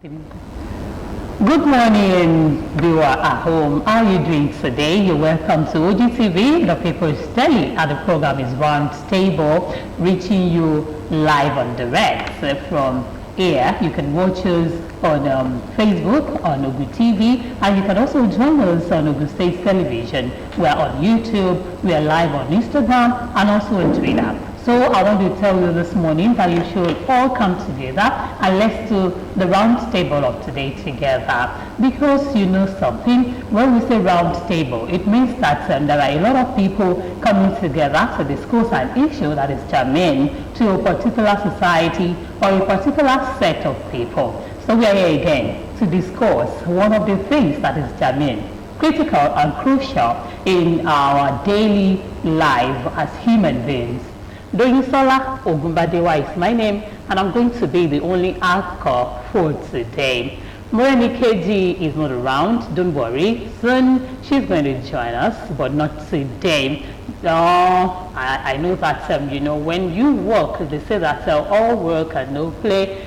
Good morning, viewer at home. How are you doing today? You're welcome to OGTV, the People's Daily, and the program is Roundtable, reaching you live on direct from here. You can watch us on Facebook, on Ogu TV, and you can also join us on Ogu State Television. We're on YouTube, we're live on Instagram, and also on Twitter. So I want to tell you this morning that you should all come together and let's do the round table of today together. Because you know something, when we say round table, it means that there are a lot of people coming together to discuss an issue that is germane to a particular society or a particular set of people. So we are here again to discuss one of the things that is germane, critical and crucial in our daily life as human beings. Doyinsola Ogunbadewa is my name, and I'm going to be the only anchor for today. Moreni KG is not around, don't worry. Soon she's going to join us, but not today. I know that, you know, when you work, they say that all work and no play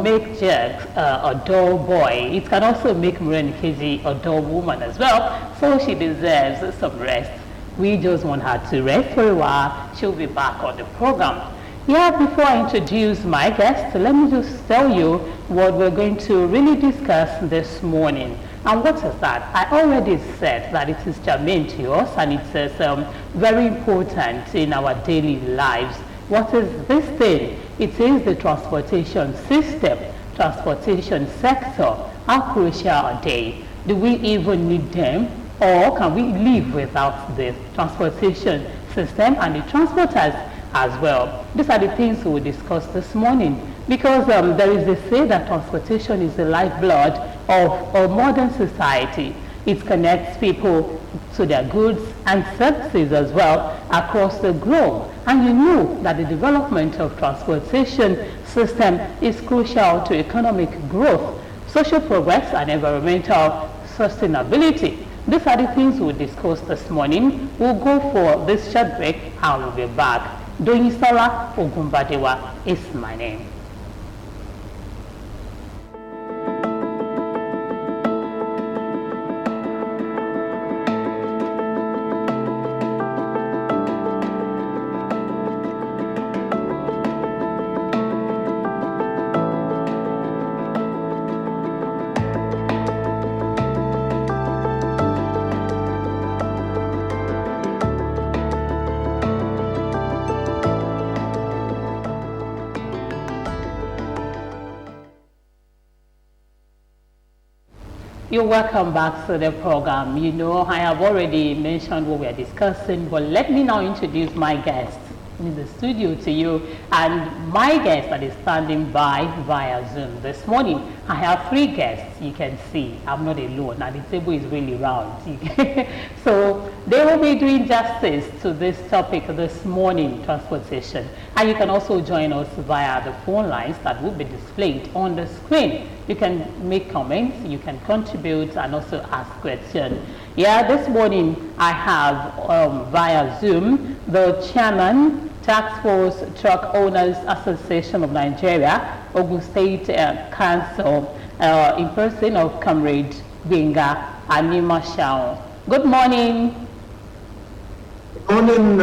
make Jack a dull boy. It can also make Moreni KG a dull woman as well, so she deserves some rest. We just want her to rest for a while. She'll be back on the program. Yeah, before I introduce my guest, let me just tell you what we're going to really discuss this morning. And what is that? I already said that it is germane to us and it is very important in our daily lives. What is this thing? It is the transportation system, transportation sector. How crucial are they? Do we even need them? Or can we live without the transportation system and the transporters as well? These are the things we will discuss this morning, because there is a say that transportation is the lifeblood of a modern society. It connects people to their goods and services as well across the globe. And you know that the development of transportation system is crucial to economic growth, social progress, and environmental sustainability. These are the things we'll discuss this morning. We'll go for this short break and we'll be back. Doyinsola Ogunbadewa is my name. You're welcome back to the program. You know, I have already mentioned what we are discussing, but let me now introduce my guest in the studio to you. And my guest that is standing by via Zoom this morning. I have three guests. You can see I'm not alone, and the table is really round. So they will be doing justice to this topic this morning, transportation. And you can also join us via the phone lines that will be displayed on the screen. You can make comments, you can contribute, and also ask questions. Yeah, this morning I have via Zoom the chairman, Task Force Truck Owners Association of Nigeria, Ogun State Council, in person of Comrade Benga Animashao. Good morning. Good morning,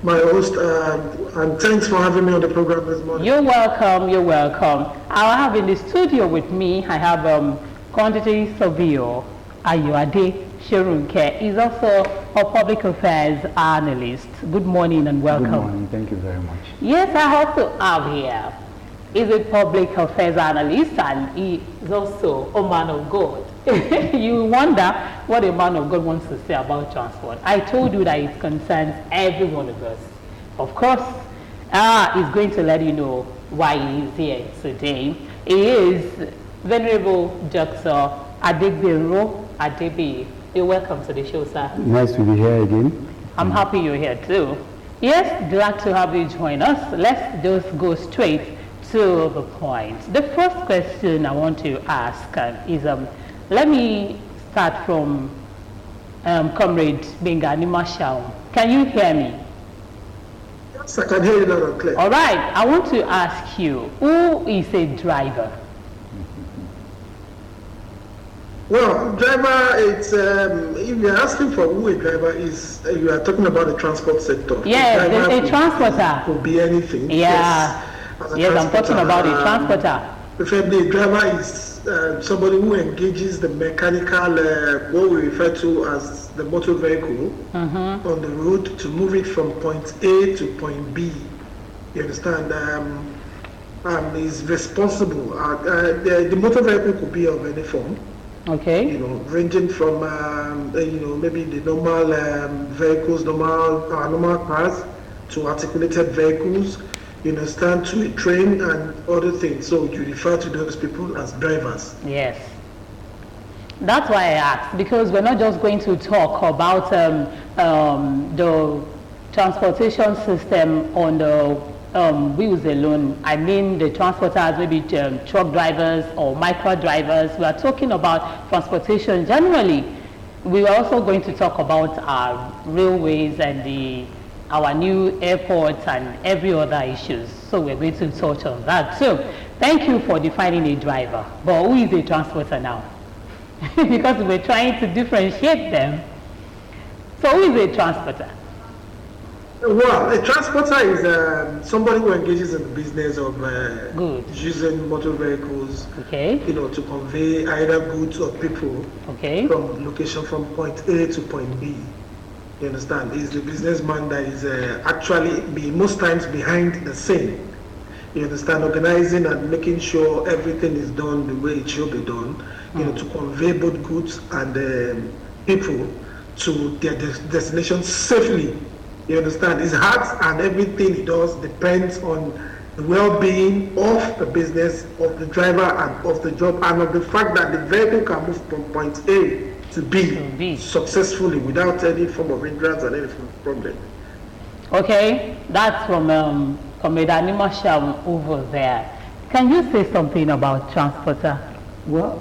my host, and thanks for having me on the program this morning. You're welcome, you're welcome. I have in the studio with me, I have Quantity Surveyor Ayuade Sherunke. He's also a public affairs analyst. Good morning and welcome. Good morning, thank you very much. Yes, I also have here. He's a public affairs analyst and he is also a man of God. You wonder what a man of God wants to say about transport. I told you that it concerns every one of us. Of course, he's going to let you know why he is here today. He is Venerable Dr. Adegbero Adebi. You're welcome to the show, sir. Nice to be here again. I'm happy you're here too. Yes, glad to have you join us. Let's just go straight to the point. The first question I want to ask is, let me start from Comrade Benga Animashao. Can you hear me? Yes, I can hear you loud and clear. All right, I want to ask you, who is a driver? Well, driver, it's if you're asking for who a driver is, you are talking about the transport sector. Yes, A a transporter. could be anything. Yeah. As a Yes, I'm talking about a transporter. Preferably, a driver is somebody who engages the mechanical, what we refer to as the motor vehicle, on the road to move it from point A to point B. You understand? Is responsible. The motor vehicle could be of any form. Okay. You know, ranging from maybe the normal vehicles, normal cars, to articulated vehicles. You understand, to a train and other things. So you refer to those people as drivers. Yes. That's why I asked, because we're not just going to talk about the transportation system on the wheels alone. I mean the transporters, maybe truck drivers or micro drivers. We are talking about transportation generally. We are also going to talk about our railways and our new airports and every other issues. So we're going to touch on that. So thank you for defining a driver. But who is a transporter now? Because we're trying to differentiate them. So who is a transporter? Well, a transporter is somebody who engages in the business of using motor vehicles, to convey either goods or people from location from point A to point B. You understand? He's the businessman that is actually most times behind the scene. You understand? Organizing and making sure everything is done the way it should be done. To convey both goods and people to their destination safely. You understand? His heart and everything he does depends on the well-being of the business, of the driver, and of the job, and of the fact that the vehicle can move from point A to B successfully without any form of hindrance and any problem. Okay, that's from Comrade Marshall over there. Can you say something about transporter? Well,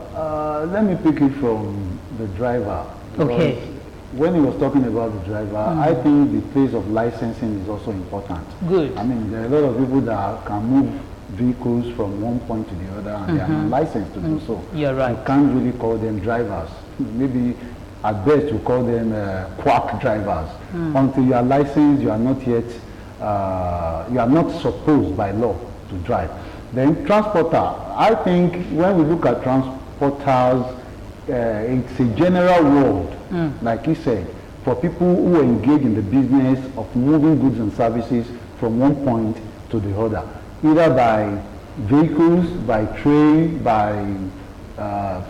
let me pick it from the driver. Okay. When he was talking about the driver, I think the place of licensing is also important. Good. I mean, there are a lot of people that can move vehicles from one point to the other and they are not licensed to do so. You're right. You can't really call them drivers. Maybe at best you call them quack drivers. Until you are licensed, you are not yet, you are not supposed by law to drive. Then transporter, I think when we look at transporters, it's a general word, like you said, for people who engage in the business of moving goods and services from one point to the other, either by vehicles, by train, by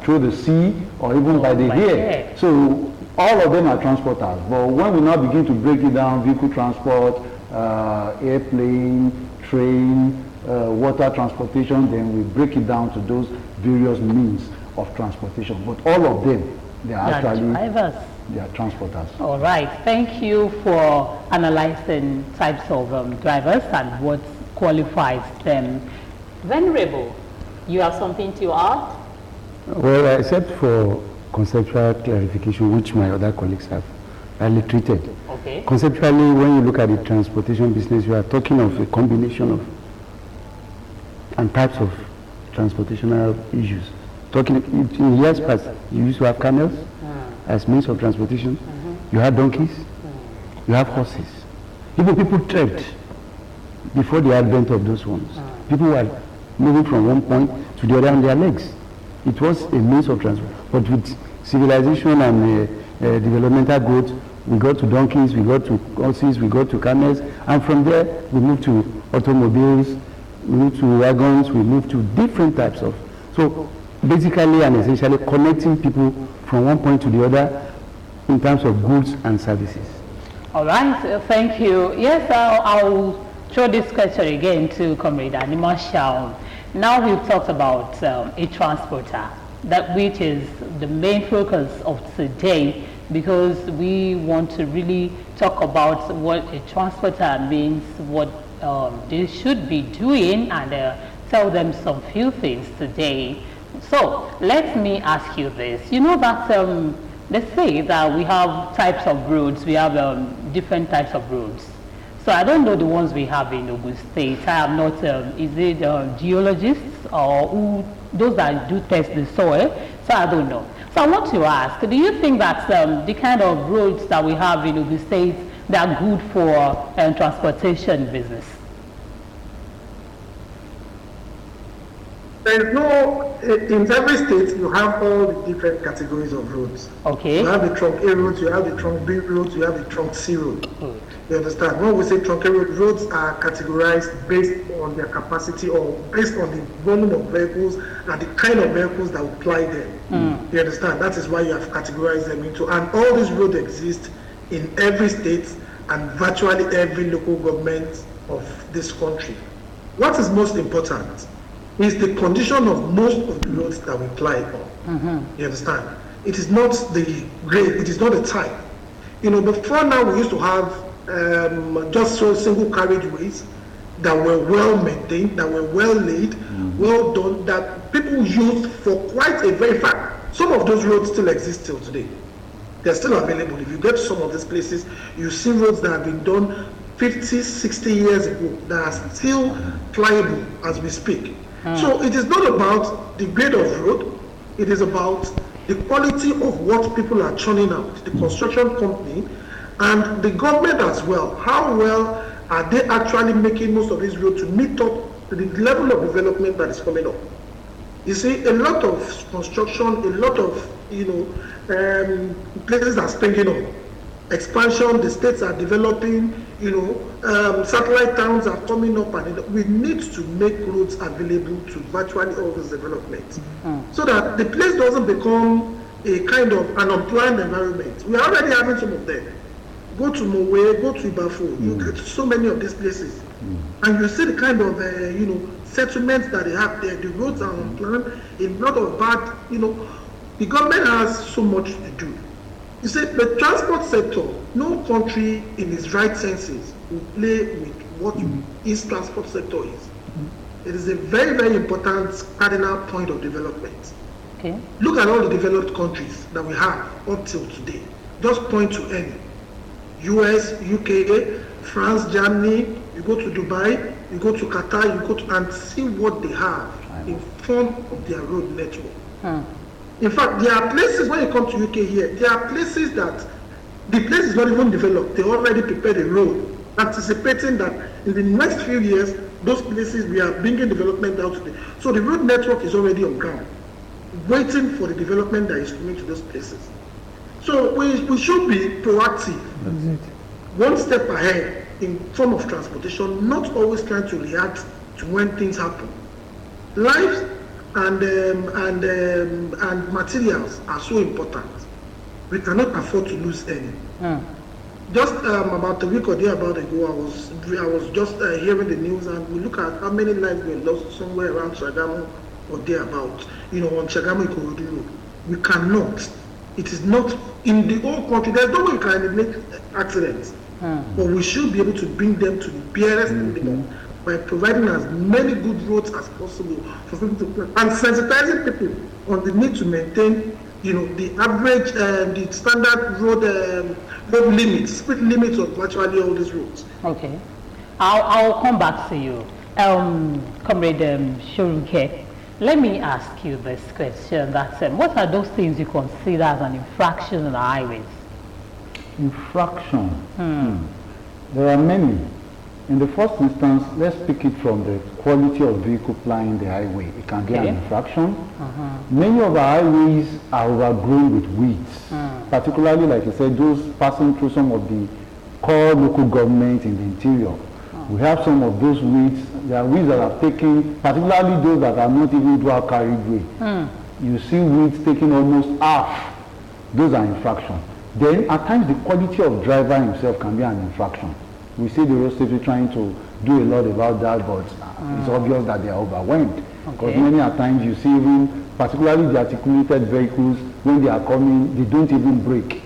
through the sea, or even by the air. So all of them are transporters. But when we now begin to break it down, vehicle transport, airplane, train, water transportation, then we break it down to those various means of transportation. But all of them, they are actually drivers. They are transporters. All right. Thank you for analyzing types of drivers and what qualifies them. Venerable, you have something to add? Well, except for conceptual clarification, which my other colleagues have early treated. Okay. Conceptually, when you look at the transportation business, you are talking of a combination of and types of transportational issues. Talking in years past, you used to have camels as means of transportation. You had donkeys. You have horses. Even people trekked before the advent of those ones. People were moving from one point to the other on their legs. It was a means of transport. But with civilization and developmental growth, we got to donkeys, we got to horses, we got to camels, and from there we moved to automobiles, we moved to wagons, we moved to different types of. So basically and essentially connecting people from one point to the other in terms of goods and services. All right, thank you. Yes, I'll throw this question again to Comrade Marshall. Now we've talked about a transporter, which is the main focus of today, because we want to really talk about what a transporter means, what they should be doing, and tell them some few things today. So let me ask you this. You know that let's say that we have types of roads, we have different types of roads. So I don't know the ones we have in Ogun State. I am not, is it geologists or who, those that do test the soil? So I don't know. So I want to ask, do you think that the kind of roads that we have in Ogun State, they are good for transportation business? There is no, in every state you have all the different categories of roads. Okay. You have the trunk A roads, you have the trunk B roads, you have the trunk C road. You understand? When we say trunk A roads are categorized based on their capacity or based on the volume of vehicles and the kind of vehicles that will ply them. You understand? That is why you have categorized them into, and all these roads exist in every state and virtually every local government of this country. What is most important is the condition of most of the roads that we ply on. You understand? It is not the grade, it is not the type. You know, before now we used to have just single carriageways that were well maintained, that were well laid, well done, that people used for quite a very fact. Some of those roads still exist till today. They're still available. If you get to some of these places, you see roads that have been done 50, 60 years ago that are still pliable as we speak. So it is not about the grade of road, it is about the quality of what people are churning out, the construction company and the government as well. How well are they actually making most of these roads to meet up to the level of development that is coming up? You see, a lot of construction, a lot of, places are springing up. Expansion, the states are developing, satellite towns are coming up, and we need to make roads available to virtually all those developments so that the place doesn't become a kind of an unplanned environment. We are already having some of them. Go to Mowe, go to Ibafo, you get to so many of these places, and you see the kind of settlements that they have there. The roads are unplanned, a lot of bad, the government has so much to do. You see, the transport sector, no country in its right senses will play with what its transport sector is. It is a very, very important cardinal point of development. Okay. Look at all the developed countries that we have up till today. Just point to any. US, UK, France, Germany, you go to Dubai, you go to Qatar, you go to, and see what they have in form of their road network. In fact, there are places, when you come to UK here, there are places that the place is not even developed. They already prepared a road, anticipating that in the next few years, those places we are bringing development out today. So the road network is already on ground, waiting for the development that is coming to those places. So we should be proactive, one step ahead in form of transportation, not always trying to react to when things happen. Lives and materials are so important. We cannot afford to lose any. Just about a week or about ago, I was just hearing the news, and we look at how many lives were lost somewhere around Shagamu or thereabout. On Shagamu Ikorodu Road. We cannot. It is not in the whole country. There's no way you can eliminate accidents, but we should be able to bring them to the barest minimum by providing as many good roads as possible for people to plan, and sensitizing people on the need to maintain, the average, the standard road limits, speed limits of virtually all these roads. Okay, I'll come back to you, Comrade Shoruke. Let me ask you this question: what are those things you consider as an infraction on the highways? Infraction. There are many. In the first instance, let's pick it from the quality of vehicle plying the highway. It can be an infraction. Many of our highways are overgrown with weeds, particularly, like you said, those passing through some of the core local government in the interior. We have some of those weeds. There are weeds that are taken, particularly those that are not even dual carriageway. You see weeds taking almost half. Those are infractions. Then at times the quality of driver himself can be an infraction. We see the road safety trying to do a lot about that, but it's obvious that they are overwhelmed. Because many a times you see even, particularly the articulated vehicles, when they are coming, they don't even brake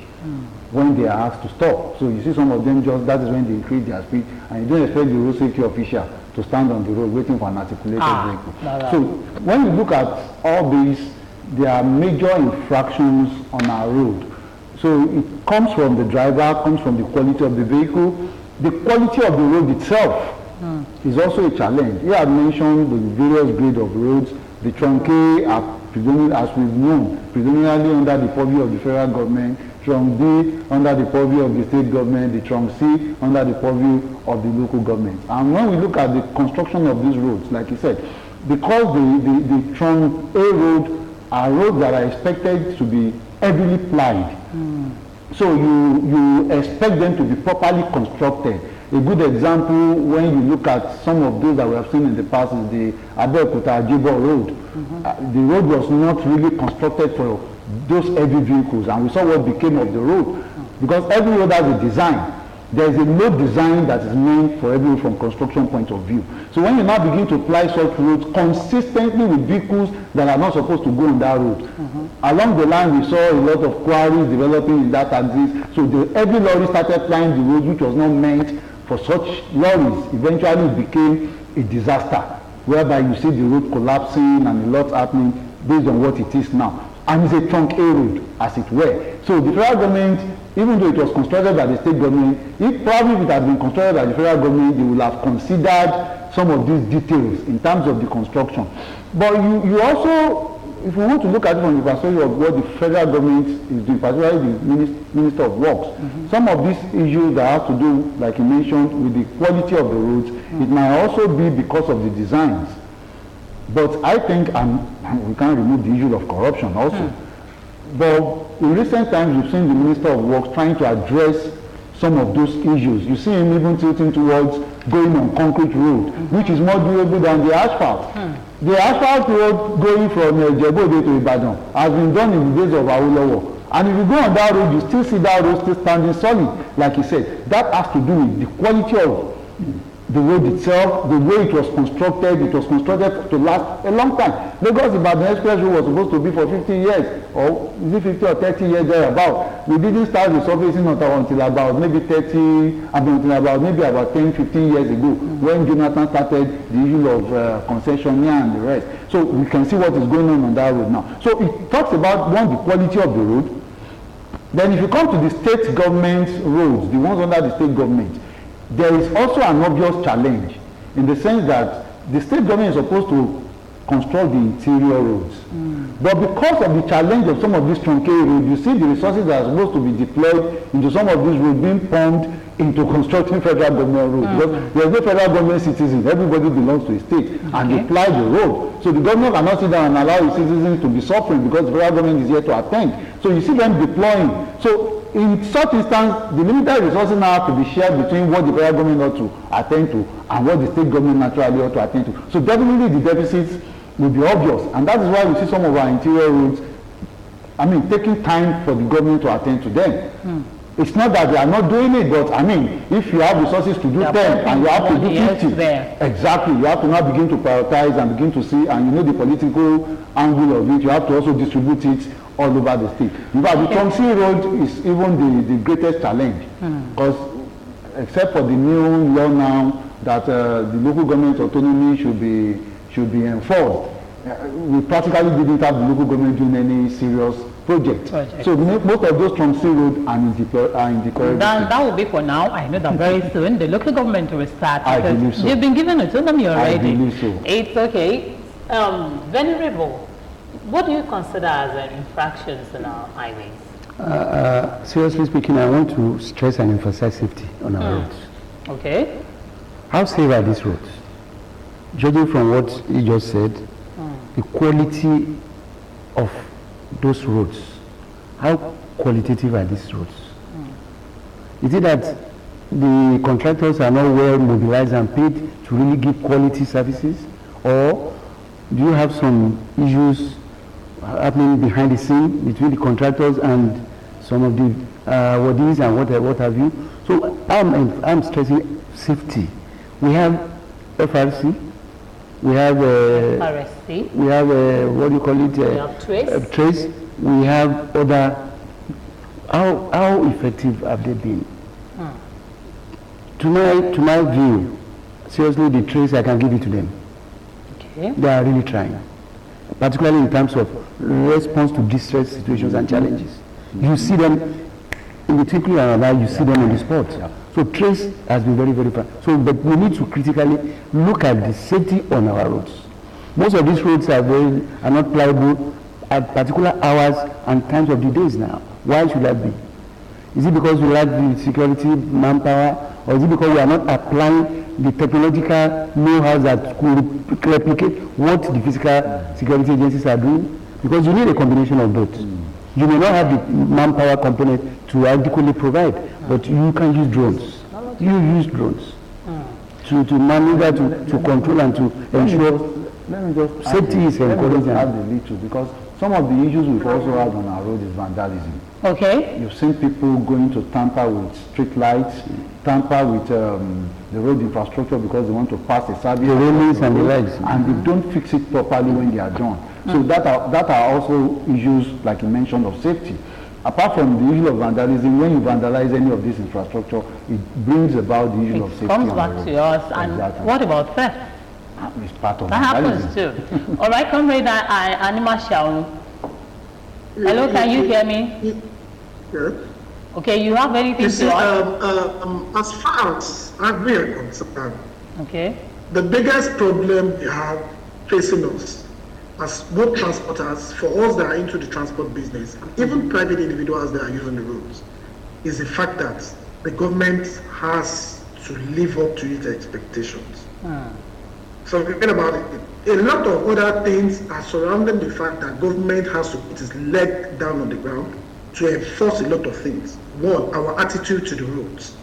when they are asked to stop. So you see some of them that is when they increase their speed, and you don't expect the road safety official to stand on the road waiting for an articulated vehicle. So when you look at all these, there are major infractions on our road. So it comes from the driver, comes from the quality of the vehicle, The quality of the road itself is also a challenge. You have mentioned the various grades of roads. The truncae are predominantly, as we've known, predominantly under the purview of the federal government, trunk B under the purview of the state government, the trunk C under the purview of the local government. And when we look at the construction of these roads, like you said, because the trunk A road are roads that are expected to be heavily plied. So you expect them to be properly constructed. A good example, when you look at some of those that we have seen in the past, is the Abeokuta-Ajibor road. The road was not really constructed for those heavy vehicles, and we saw what became of the road. Because every road has a design. There is a road design that is meant for everyone from construction point of view. So when you now begin to apply such roads consistently with vehicles that are not supposed to go on that road, along the line we saw a lot of quarries developing in that axis. So the heavy lorries started plying the road, which was not meant for such lorries. Eventually it became a disaster, whereby you see the road collapsing and a lot happening based on what it is now. And it's a trunk A road, as it were. So the federal government, even though it was constructed by the state government, if it had been constructed by the federal government, they would have considered some of these details in terms of the construction. But you also, if we want to look at it from the perspective of what the federal government is doing, particularly the Minister of Works, some of these issues that have to do, like you mentioned, with the quality of the roads, it might also be because of the designs. But I think, and we can't remove the issue of corruption also. But in recent times, we've seen the Minister of Works trying to address some of those issues. You see him even tilting towards going on concrete road, which is more durable than the asphalt. The asphalt road going from Jebode to Ibadan has been done in the days of Awolowo. And if you go on that road, you still see that road still standing solid, like you said. That has to do with the quality of the road itself, the way it was constructed to last a long time. Lagos Ibadan Express Road was supposed to be for 50 years, or is it 50 or 30 years thereabout. We didn't start resurfacing until about maybe 10, 15 years ago, when Jonathan started the issue of concessionaire and the rest. So we can see what is going on that road now. So it talks about, one, the quality of the road. Then if you come to the state government roads, the ones under the state government, there is also an obvious challenge in the sense that the state government is supposed to construct the interior roads. But because of the challenge of some of these truncated roads, you see the resources that are supposed to be deployed into some of these roads being pumped into constructing federal government roads. Because there is no federal government citizen, everybody belongs to a state, and they ply the road. So the government cannot sit down and allow its citizens to be suffering because the federal government is here to attend. So you see them deploying. So in such instance, the limited resources now have to be shared between what the federal government ought to attend to and what the state government naturally ought to attend to. So definitely the deficits will be obvious, and that is why we see some of our interior roads, taking time for the government to attend to them. It's not that they are not doing it, but if you have resources to do 10 and you have to do 50, exactly, you have to now begin to prioritize and begin to see, and the political angle of it, you have to also distribute it all over the state. In fact, the Chongsi Road is even the greatest challenge, because except for the new law now that the local government autonomy should be enforced, we practically didn't have the local government doing any serious project. So most of those Chongsi roads are in the correct. That will be for now. I know that very soon the local government will start. I believe so. They've been given autonomy already. I believe so. It's okay. Venerable, what do you consider as infractions in our highways? Seriously speaking, I want to stress and emphasize safety on our roads. Okay. How safe are these roads? Judging from what you just said, the quality of those roads, how qualitative are these roads? Is it that the contractors are not well mobilized and paid to really give quality services, or do you have some issues happening behind the scene between the contractors and some of the wardies and what have you? So I'm stressing safety. We have FRC, we have RSC, we have what do you call it? We have Trace. We have other. How effective have they been? To my view, seriously, the Trace, I can give it to them. Okay. They are really trying, particularly in terms of response to distress situations and challenges. You see them in the twinkling of an eye. You see them on the spot. So trace has been very, very far. So, but we need to critically look at the safety on our roads. Most of these roads are not pliable at particular hours and times of the days now. Why should that be? Is it because we lack the security manpower, or is it because we are not applying the technological know-how that could replicate what the physical security agencies are doing? Because you need a combination of both. You may not have the manpower component to adequately provide, but you can use drones. You use drones to maneuver, to control, and to ensure safety is encouraged. Add a little, because some of the issues we've also had on our road is vandalism. Okay. You've seen people going to tamper with street lights, tamper with the road infrastructure because they want to pass a service. The railings and the legs. And they don't fix it properly when they are done. So that are also issues, like you mentioned, of safety. Apart from the issue of vandalism, when you vandalize any of this infrastructure, it brings about the issue of safety. It comes back to us. And exactly. What about theft? It's part of that happens too. All right, comrade Anima Shaun. Hello, can you hear me? Yes. Okay, you have anything to add? As far as we are concerned, okay, the biggest problem we have facing us as both transporters, for us that are into the transport business, even private individuals that are using the roads, is the fact that the government has to live up to its expectations. So forget about it. A lot of other things are surrounding the fact that government has to put its leg down on the ground to enforce a lot of things. One, our attitude to the roads,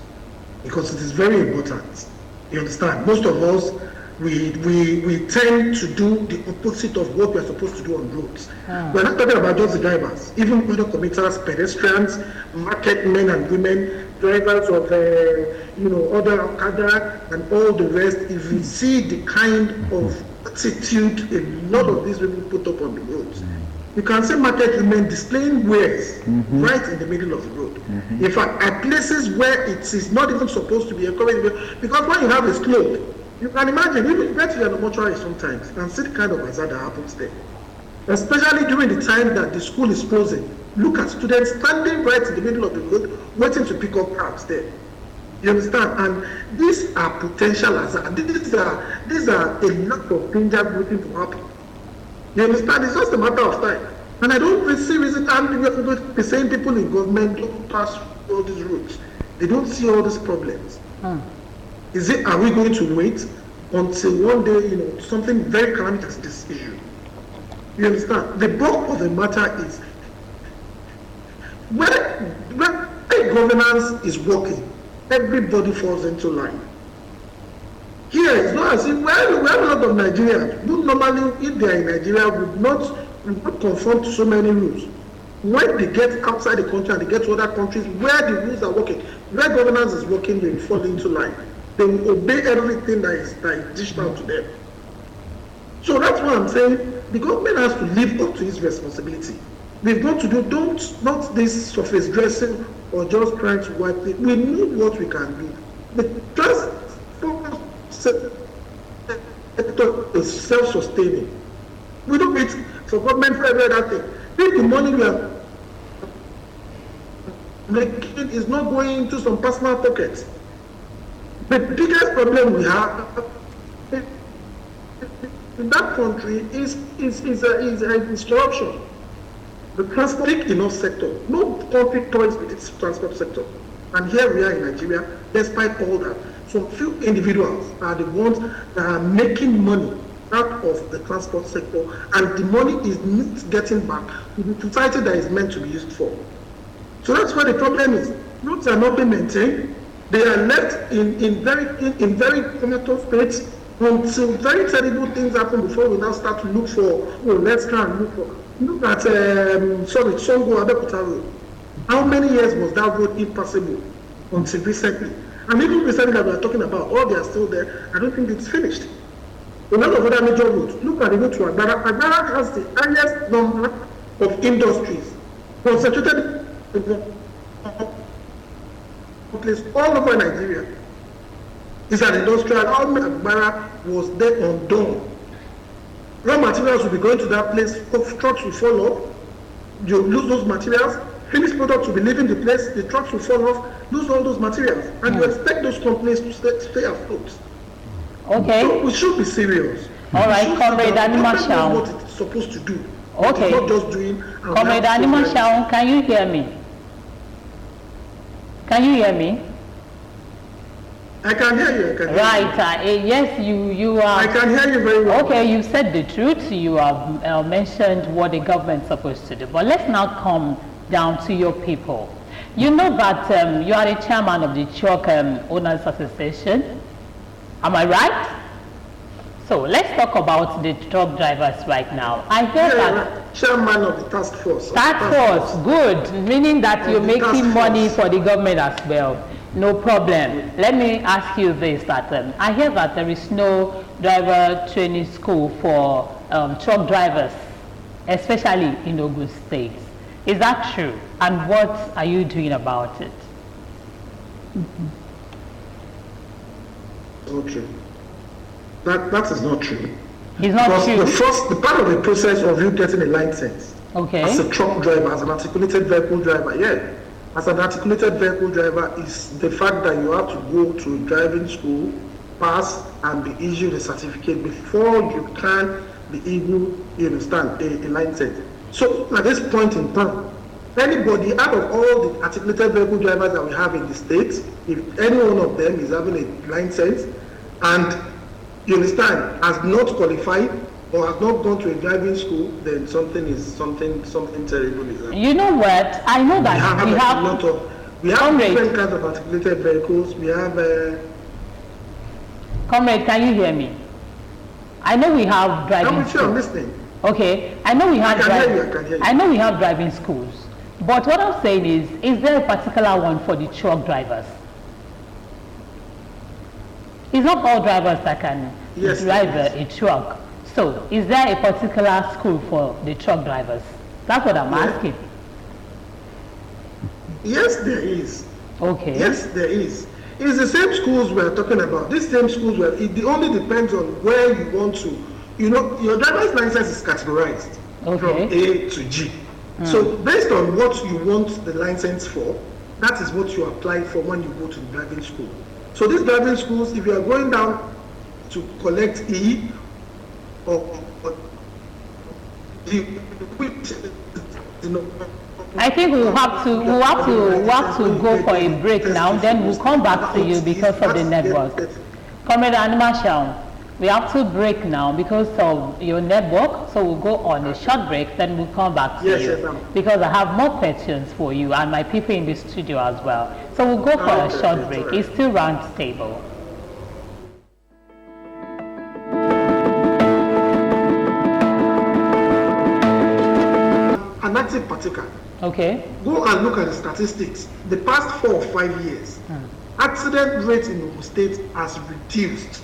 because it is very important. You understand? Most of us, we tend to do the opposite of what we are supposed to do on roads. We're not talking about just the drivers, even other commuters, pedestrians, market men and women, drivers of other Okada and all the rest. If you see the kind of attitude a lot of these people put up on the roads, you can see market women displaying wares right in the middle of the road. In fact, at places where it is not even supposed to be encouraged, because when you have a slope, you can imagine, even get to the mortuary sometimes and see the kind of hazard that happens there. Especially during the time that the school is closing. Look at students standing right in the middle of the road, waiting to pick up cabs there. You understand? And these are potential hazards. These are a lot of dangers waiting to happen. You understand? It's just a matter of time. And I don't see reason the same people in government don't pass all these roads. They don't see all these problems. Are we going to wait until one day, something very calamitous this issue? You understand? The bulk of the matter is when governance is working, everybody falls into line. Here, it's not as if we have a lot of Nigerians who normally, if they are in Nigeria, would not conform to so many rules. When they get outside the country and they get to other countries where the rules are working, where governance is working, they fall into line. They will obey everything that is dished out to them. So that's why I'm saying the government has to live up to its responsibility. They've got to do, not this surface dressing or just trying to wipe it. We know what we can do. The transport sector is self-sustaining. We don't wait for government for every other thing. If the money we are making is not going into some personal pockets, the biggest problem we have in that country is corruption. The transport enough sector. No country toys with its transport sector. And here we are in Nigeria, despite all that. So few individuals are the ones that are making money out of the transport sector, and the money is not getting back to the society that is meant to be used for. So that's where the problem is. Roads are not being maintained. They are left in very comatose states until very terrible things happen before we now start to look for, let's try and look at Songo Abeokuta Road. How many years was that road impassable until recently? And even recently that we are talking about, all they are still there, I don't think it's finished. A lot of other major roads, look at the road to Agbara. Agbara has the highest number of industries concentrated place all over Nigeria. It's an industrial. All Agbara was there undone. Raw materials will be going to that place, trucks will fall off, you lose those materials, finished products will be leaving the place, the trucks will fall off, lose all those materials, and you expect those companies to stay afloat. Okay. So we should be serious. All right, Comrade Anima Shaun. What it's supposed to do. Okay. It's not just doing. Comrade Anima Shaun, can you hear me? Can you hear me? I can hear you. I can hear right. You. Yes, you are. I can hear you very well. Okay, you said the truth. You have mentioned what the government's supposed to do. But let's now come down to your people. You know that you are the chairman of the Truck Owners Association. Am I right? So let's talk about the truck drivers right now. I hear that chairman of the task force. Task force, good. Meaning that you're making money for the government as well. No problem. Let me ask you this: that I hear that there is no driver training school for truck drivers, especially in Ogun State. Is that true? And what are you doing about it? Not true. That is not true. It's not true. The part of the process of you getting a license as a truck driver, as an articulated vehicle driver, as an articulated vehicle driver, is the fact that you have to go to driving school, pass, and be issued a certificate before you can be able, you understand, a license. So at this point in time, anybody out of all the articulated vehicle drivers that we have in the state, if any one of them is having a license and, you understand, has not qualified or has not gone to a driving school, then something terrible is happening. You know what? I know that we have different kinds of articulated vehicles. We have Comrade, can you hear me? I know we have driving schools. I'm listening. Okay, I know we have I know we have driving schools. But what I'm saying is there a particular one for the truck drivers? It's not all drivers that can drive a truck. So, is there a particular school for the truck drivers? That's what I'm asking. Yes, there is. Okay. Yes, there is. It's the same schools we're talking about. These same schools it only depends on where you want to. You know, your driver's license is categorized from A to G. So based on what you want the license for, that is what you apply for when you go to the driving school. So these driving schools, if you are going down to collect E or D, I think we'll have to go for a break now. Then we'll come back to you because of the network. Comrade Anima Shaun, we have to break now because of your network. So we'll go on a short break. Then we'll come back to you because I have more questions for you and my people in the studio as well. So we'll go for a short break. It's still Roundtable. An active partaker. Okay. Go and look at the statistics. The past 4 or 5 years, accident rate in Ogun State has reduced.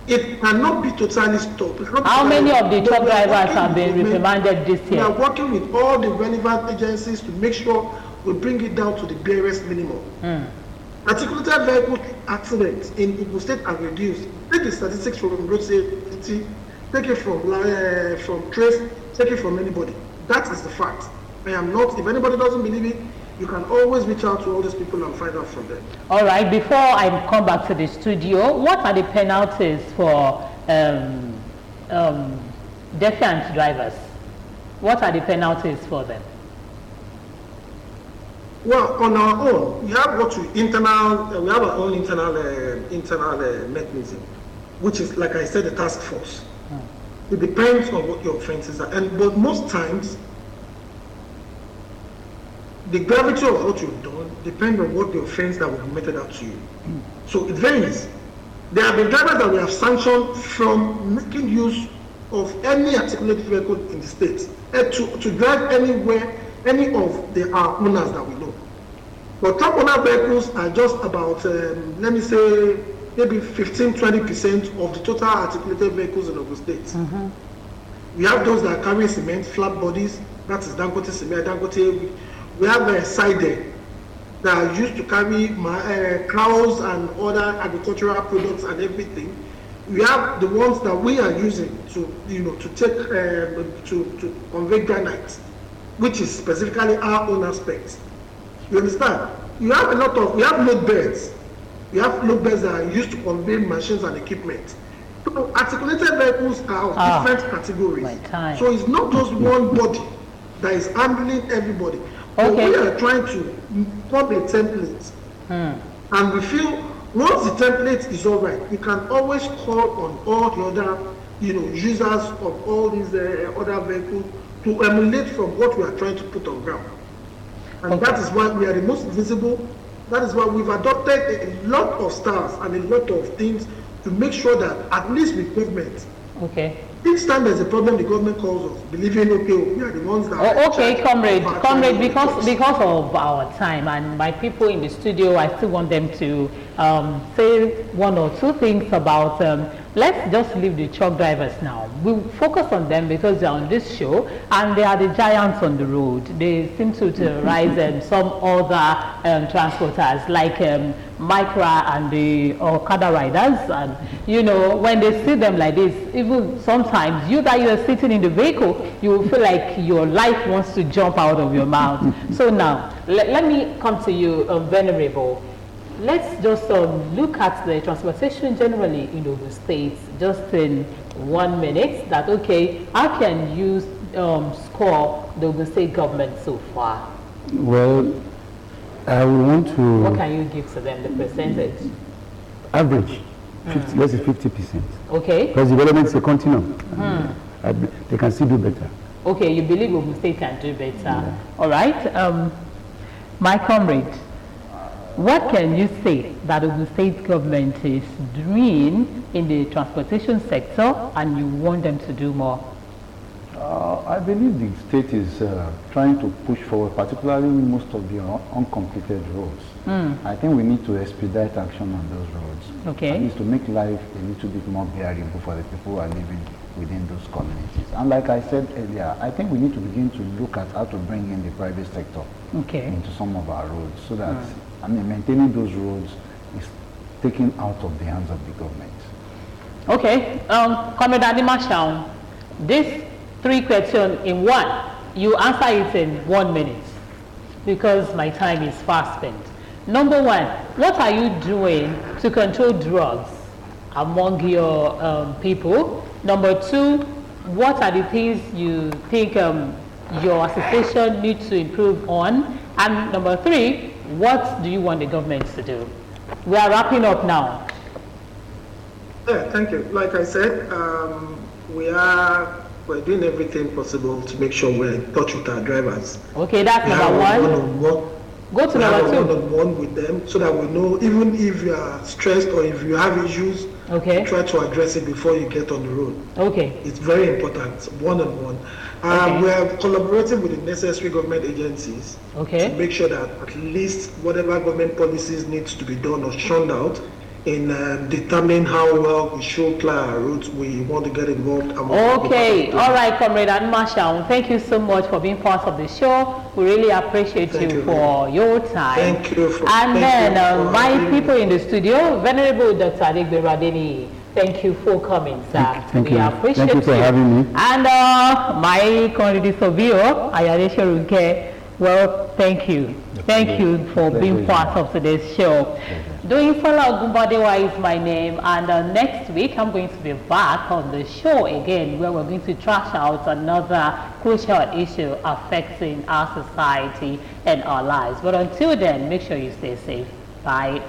It cannot be totally stopped. How many of the truck drivers have been reprimanded this year? We are working with all the relevant agencies to make sure we bring it down to the barest minimum. Articulated vehicle accidents in Ogun State are reduced. Take the statistics from road safety, take it from trace, take it from anybody. That is the fact. I am not, if anybody doesn't believe it, you can always reach out to all these people and find out from them. All right, before I come back to the studio, what are the penalties for defiant drivers? What are the penalties for them? Well, on our own, we have our own internal mechanism, which is, like I said, the task force. It depends on what your offenses are, but most times, the gravity of what you've done depends on what the offense that will be meted out to you. So it varies. There have been drivers that we have sanctioned from making use of any articulated vehicle in the state to drive anywhere, any of the owners that we know. But truck owner vehicles are just about, let me say, maybe 15-20% of the total articulated vehicles in Ogun State. We have those that carry cement, flat bodies, that is Dangote cement, Dangote. We have sided that are used to carry cows and other agricultural products and everything. We have the ones that we are using to convey granite, which is specifically our own aspect. You understand? we have load beds. We have load beds that are used to convey machines and equipment. So articulated vehicles are of different categories. So it's not just one body that is handling everybody. But we are trying to form a template. And we feel once the template is all right, we can always call on all the other users of all these other vehicles to emulate from what we are trying to put on ground. And that is why we are the most visible. That is why we've adopted a lot of stars and a lot of things to make sure that at least with government. Each time there's a problem, the government calls us, believing, we are the ones that comrade, because of our time and my people in the studio, I still want them to say one or two things about, let's just leave the truck drivers now. We'll focus on them because they're on this show and they are the giants on the road. They seem to terrorize some other transporters like Micra and the Okada riders, and when they see them like this, even sometimes you are sitting in the vehicle, you will feel like your life wants to jump out of your mouth. So now let me come to you, Venerable. Let's just look at the transportation generally in Ogun State just in 1 minute. That how can you score the Ogun State government so far? Well, I would want to... What can you give to them, the percentage? Average, let's say 50%. Because development is a continuum. They can still do better. You believe Ogun State can do better. All right. My comrade, what can you say that Ogun State government is doing in the transportation sector and you want them to do more? I believe the state is trying to push forward, particularly most of the uncompleted roads. I think we need to expedite action on those roads. At least to make life a little bit more bearable for the people who are living within those communities. And like I said earlier, I think we need to begin to look at how to bring in the private sector into some of our roads so that maintaining those roads is taken out of the hands of the government. Comrade Adimashao, this 3 questions in one, you answer it in 1 minute because my time is fast spent. Number 1, what are you doing to control drugs among your people? Number 2, what are the things you think your association needs to improve on? And number 3, what do you want the government to do? We are wrapping up now. Thank you. Like I said, we're doing everything possible to make sure we're in touch with our drivers. That's number 1. Go to number 2. One-on-one with them so that we know even if you are stressed or if you have issues, try to address it before you get on the road. It's very important, one-on-one. We are collaborating with the necessary government agencies to make sure that at least whatever government policies needs to be done or shunned out in determining how well we show clear our routes, we want to get involved. All right, Comrade Marshall, thank you so much for being part of the show. We really appreciate you for your time. Thank you. And then my people in the studio, Venerable Dr. Adegbe Radeni, thank you for coming, sir. Thank you. Appreciate Thank you for having me. And my community Savio, Ayadesha Runke, well, thank you. Thank you for being part of today's show. Doinsola Ogumbadewa is my name, and next week I'm going to be back on the show again where we're going to trash out another crucial issue affecting our society and our lives. But until then, make sure you stay safe. Bye.